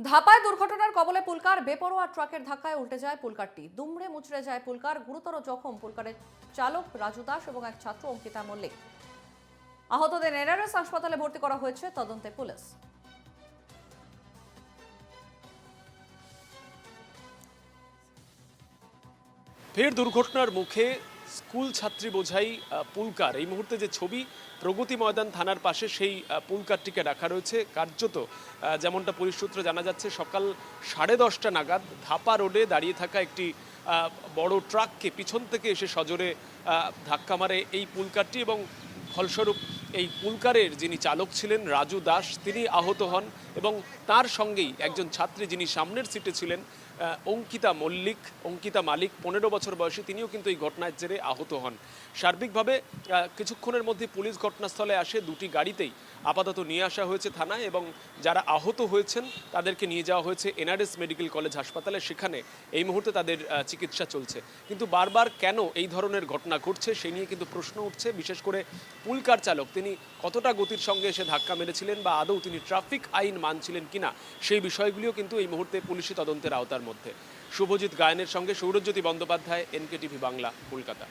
ধাপায় দুর্ঘটনার কবলে পুলকার। বেপরোয়া ট্রাকের ধাক্কায় উল্টে যায় পুলকারটি, দুমড়ে মুচড়ে যায় পুলকার। গুরুতর জখম পুলকারের চালক রাজু দাস এবং এক ছাত্র অঙ্কিতা মল্লিক। আহতদের এনআরএস হাসপাতালে ভর্তি করা হয়েছে, তদন্তে পুলিশ। ফের দুর্ঘটনার মুখে স্কুল ছাত্রী বোঝাই পুলকার। এই মুহূর্তে যে ছবি প্রগতি ময়দান থানার পাশে, সেই পুলকারটিকে রাখা রয়েছে কার্যত। যেমনটা পুলিশ সূত্রে জানা যাচ্ছে, সকাল 10:30 নাগাদ ধাপা রোডে দাঁড়িয়ে থাকা একটি বড় ট্রাককে পিছন থেকে এসে সজোরে ধাক্কা মারে এই পুলকারটি, এবং ফলস্বরূপ এই পুলকারের যিনি চালক ছিলেন রাজু দাস, তিনি আহত হন, এবং তার সঙ্গেই একজন ছাত্রী যিনি সামনের সিটে ছিলেন অঙ্কিতা মালিক, 15 বছর বয়সী, তিনিও কিন্তু এই ঘটনার জেরে আহত হন। সার্বিকভাবে কিছুক্ষণের মধ্যে পুলিশ ঘটনাস্থলে আসে। দুটি গাড়িতেই আপাতত নিয়ে আসা হয়েছে থানায়, এবং যারা আহত হয়েছেন তাদেরকে নিয়ে যাওয়া হয়েছে এনআরএস মেডিকেল কলেজ হাসপাতালে। সেখানে এই মুহূর্তে তাদের চিকিৎসা চলছে। কিন্তু বারবার কেন এই ধরনের ঘটনা ঘটছে সেই নিয়ে কিন্তু প্রশ্ন উঠছে। বিশেষ করে পুলকার চালক তিনি কতটা গতির সঙ্গে এসে ধাক্কা মেরেছিলেন, বা আদৌ তিনি ট্রাফিক আইন মানছিলেন কিনা, সেই বিষয়গুলিও কিন্তু এই মুহূর্তে পুলিশি তদন্তের আওতার মধ্যে। শুভজিৎ গায়নের সঙ্গে সৌরজ্যোতি বন্দ্যোপাধ্যায়, NKTV বাংলা, কলকাতা।